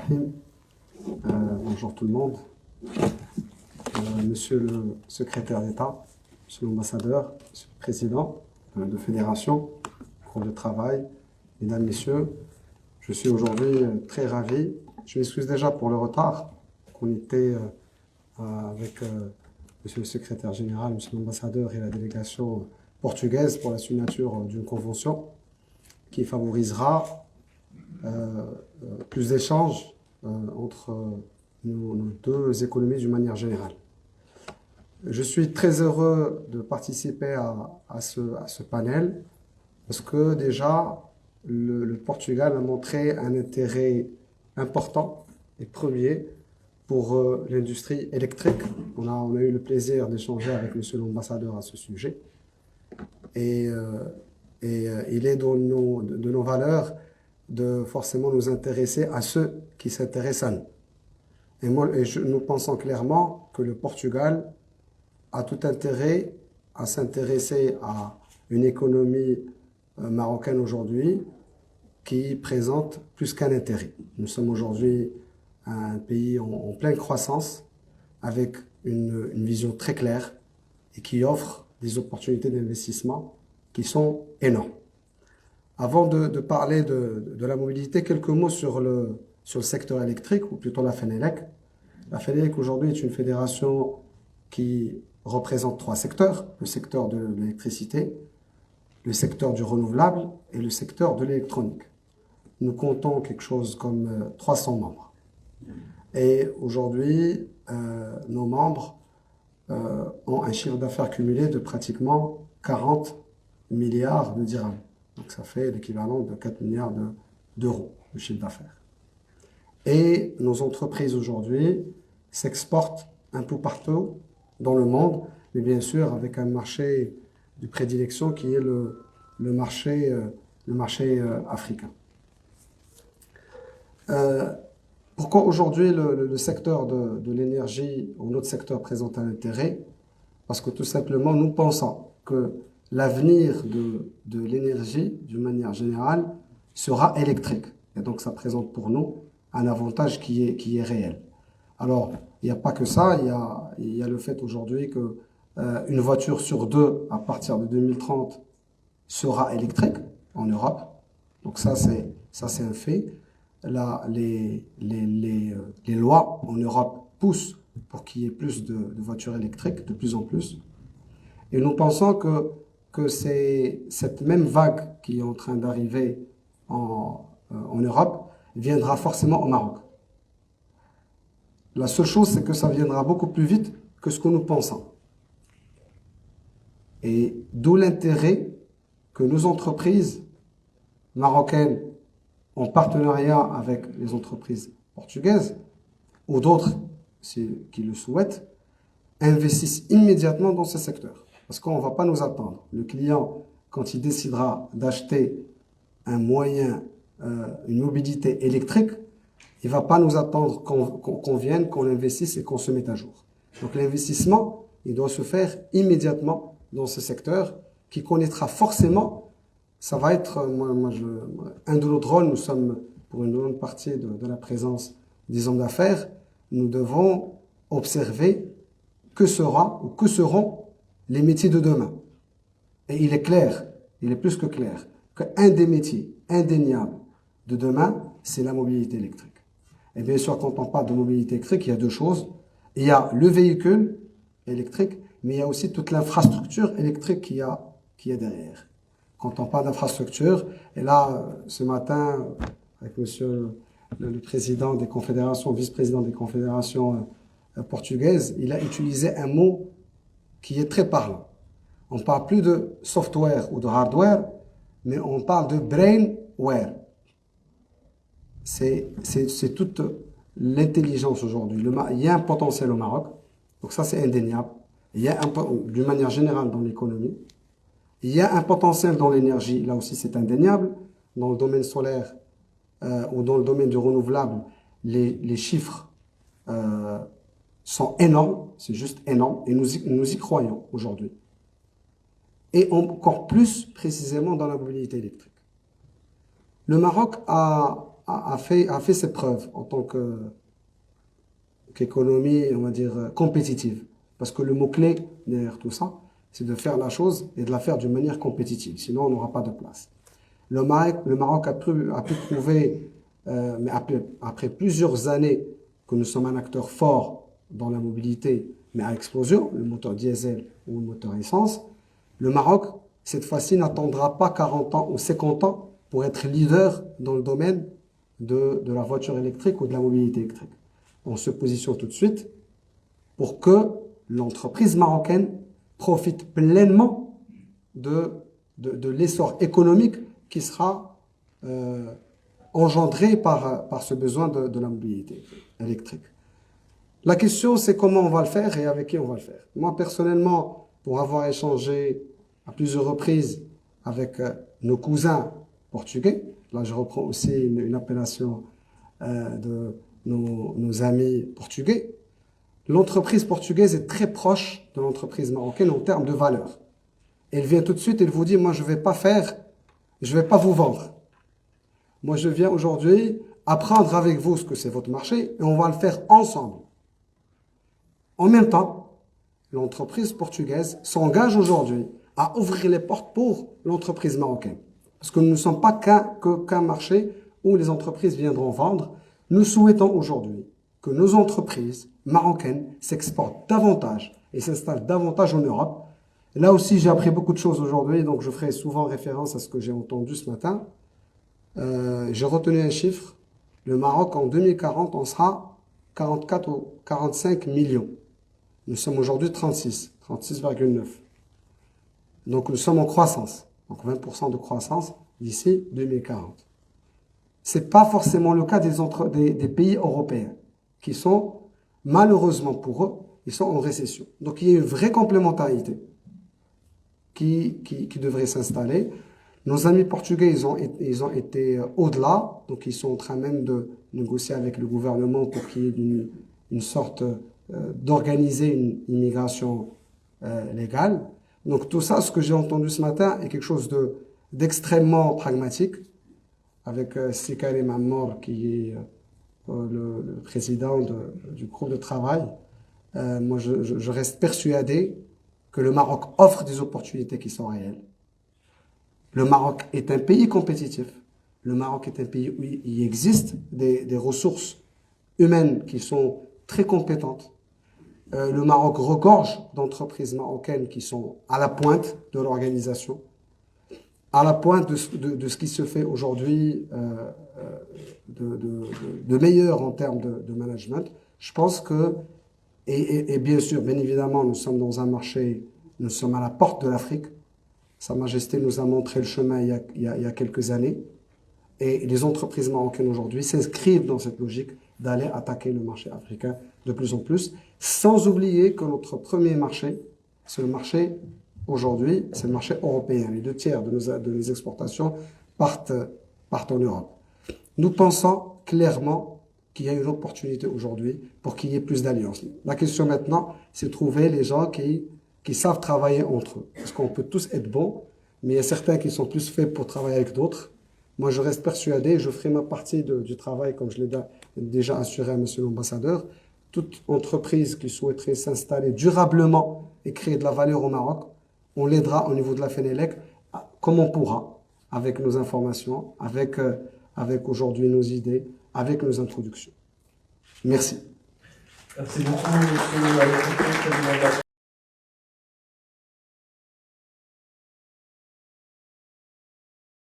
Rahim. Bonjour tout le monde. Monsieur le secrétaire d'État, monsieur l'ambassadeur, monsieur le président de fédération, cours de travail, mesdames, messieurs, je suis aujourd'hui très ravi. Je m'excuse déjà pour le retard qu'on était avec monsieur le secrétaire général, monsieur l'ambassadeur et la délégation portugaise pour la signature d'une convention qui favorisera plus d'échanges entre nos deux économies d'une manière générale. Je suis très heureux de participer à ce panel parce que déjà le Portugal a montré un intérêt important et premier pour l'industrie électrique. On a eu le plaisir d'échanger avec monsieur l'ambassadeur à ce sujet. Et il est de nos valeurs de forcément nous intéresser à ceux qui s'intéressent à nous. Nous pensons clairement que le Portugal a tout intérêt à s'intéresser à une économie marocaine aujourd'hui qui présente plus qu'un intérêt. Nous sommes aujourd'hui un pays en pleine croissance avec une vision très claire et qui offre des opportunités d'investissement qui sont énormes. Avant de parler de la mobilité, quelques mots sur le secteur électrique, ou plutôt la FENELEC. La FENELEC aujourd'hui est une fédération qui représente trois secteurs: le secteur de l'électricité, le secteur du renouvelable et le secteur de l'électronique. Nous comptons quelque chose comme 300 membres. Et aujourd'hui, nos membres ont un chiffre d'affaires cumulé de pratiquement 40 milliards de dirhams. Donc ça fait l'équivalent de 4 milliards d'euros de chiffre d'affaires. Et nos entreprises aujourd'hui s'exportent un peu partout dans le monde, mais bien sûr avec un marché de prédilection qui est le marché africain. Pourquoi aujourd'hui le secteur de l'énergie ou notre secteur présente un intérêt? Parce que tout simplement nous pensons que l'avenir de l'énergie, d'une manière générale, sera électrique. Et donc, ça présente pour nous un avantage qui est réel. Alors, il n'y a pas que ça. Il y a le fait aujourd'hui que une voiture sur deux, à partir de 2030, sera électrique en Europe. Donc, ça, c'est un fait. Là, les lois en Europe poussent pour qu'il y ait plus de voitures électriques, de plus en plus. Et nous pensons que c'est cette même vague qui est en train d'arriver en Europe viendra forcément au Maroc. La seule chose, c'est que ça viendra beaucoup plus vite que ce que nous pensons. Et d'où l'intérêt que nos entreprises marocaines, en partenariat avec les entreprises portugaises, ou d'autres qui le souhaitent, investissent immédiatement dans ce secteur. Parce qu'on ne va pas nous attendre. Le client, quand il décidera d'acheter un moyen, une mobilité électrique, il ne va pas nous attendre qu'on vienne, qu'on investisse et qu'on se mette à jour. Donc l'investissement, il doit se faire immédiatement dans ce secteur qui connaîtra forcément, ça va être, un de nos rôles, nous sommes pour une grande partie de la présence des hommes d'affaires, nous devons observer que seront les métiers de demain. Et il est clair, il est plus que clair, qu'un des métiers indéniables de demain, c'est la mobilité électrique. Et bien sûr, quand on parle de mobilité électrique, il y a deux choses. Il y a le véhicule électrique, mais il y a aussi toute l'infrastructure électrique qu'il y a derrière. Quand on parle d'infrastructure, et là, ce matin, avec monsieur le président des confédérations, vice-président des confédérations portugaises, il a utilisé un mot qui est très parlant. On ne parle plus de software ou de hardware, mais on parle de brainware. C'est toute l'intelligence aujourd'hui. Il y a un potentiel au Maroc, donc ça c'est indéniable. Il y a d'une manière générale dans l'économie. Il y a un potentiel dans l'énergie, là aussi c'est indéniable. Dans le domaine solaire ou dans le domaine du renouvelable, les chiffres sont énormes, c'est juste énorme, et nous y croyons aujourd'hui. Et encore plus précisément dans la mobilité électrique. Le Maroc a a fait ses preuves en tant qu'économie, on va dire, compétitive. Parce que le mot-clé derrière tout ça, c'est de faire la chose et de la faire d'une manière compétitive. Sinon, on n'aura pas de place. Le Maroc a pu prouver, mais après plusieurs années, que nous sommes un acteur fort dans la mobilité, mais à explosion, le moteur diesel ou le moteur essence. Le Maroc, cette fois-ci, n'attendra pas 40 ans ou 50 ans pour être leader dans le domaine de la voiture électrique ou de la mobilité électrique. On se positionne tout de suite pour que l'entreprise marocaine profite pleinement de l'essor économique qui sera engendré par ce besoin de la mobilité électrique. La question, c'est comment on va le faire et avec qui on va le faire. Moi, personnellement, pour avoir échangé à plusieurs reprises avec nos cousins portugais, là je reprends aussi une appellation de nos amis portugais, l'entreprise portugaise est très proche de l'entreprise marocaine en termes de valeur. Elle vient tout de suite, elle vous dit, moi je ne vais pas vous vendre. Moi je viens aujourd'hui apprendre avec vous ce que c'est votre marché et on va le faire ensemble. En même temps, l'entreprise portugaise s'engage aujourd'hui à ouvrir les portes pour l'entreprise marocaine. Parce que nous ne sommes pas qu'un marché où les entreprises viendront vendre. Nous souhaitons aujourd'hui que nos entreprises marocaines s'exportent davantage et s'installent davantage en Europe. Là aussi, j'ai appris beaucoup de choses aujourd'hui, donc je ferai souvent référence à ce que j'ai entendu ce matin. J'ai retenu un chiffre. Le Maroc, en 2040, on sera 44 ou 45 millions. Nous sommes aujourd'hui 36,9. Donc nous sommes en croissance. Donc 20% de croissance d'ici 2040. Ce n'est pas forcément le cas des pays européens qui sont, malheureusement pour eux, ils sont en récession. Donc il y a une vraie complémentarité qui devrait s'installer. Nos amis portugais, ils ont été au-delà. Donc ils sont en train même de négocier avec le gouvernement pour qu'il y ait une sorte d'organiser une immigration légale. Donc tout ça, ce que j'ai entendu ce matin, est quelque chose d'extrêmement pragmatique, avec Sikari Mammor, qui est le président du groupe de travail. Moi, je reste persuadé que le Maroc offre des opportunités qui sont réelles. Le Maroc est un pays compétitif. Le Maroc est un pays où il existe des ressources humaines qui sont très compétentes. Le Maroc regorge d'entreprises marocaines qui sont à la pointe de l'organisation, à la pointe de ce qui se fait aujourd'hui de meilleur en termes de management. Je pense que, et bien sûr, bien évidemment, nous sommes dans un marché, nous sommes à la porte de l'Afrique. Sa Majesté nous a montré le chemin il y a quelques années. Et les entreprises marocaines aujourd'hui s'inscrivent dans cette logique d'aller attaquer le marché africain de plus en plus, sans oublier que notre premier marché, c'est le marché aujourd'hui, c'est le marché européen. Les 2/3 de nos exportations partent en Europe. Nous pensons clairement qu'il y a une opportunité aujourd'hui pour qu'il y ait plus d'alliances. La question maintenant, c'est de trouver les gens qui savent travailler entre eux. Parce qu'on peut tous être bons, mais il y a certains qui sont plus faits pour travailler avec d'autres. Moi, je reste persuadé, je ferai ma partie du travail, comme je l'ai déjà assuré à Monsieur l'ambassadeur. Toute entreprise qui souhaiterait s'installer durablement et créer de la valeur au Maroc, on l'aidera au niveau de la FENELEC comme on pourra, avec nos informations, avec aujourd'hui nos idées, avec nos introductions. Merci. Merci beaucoup, monsieur.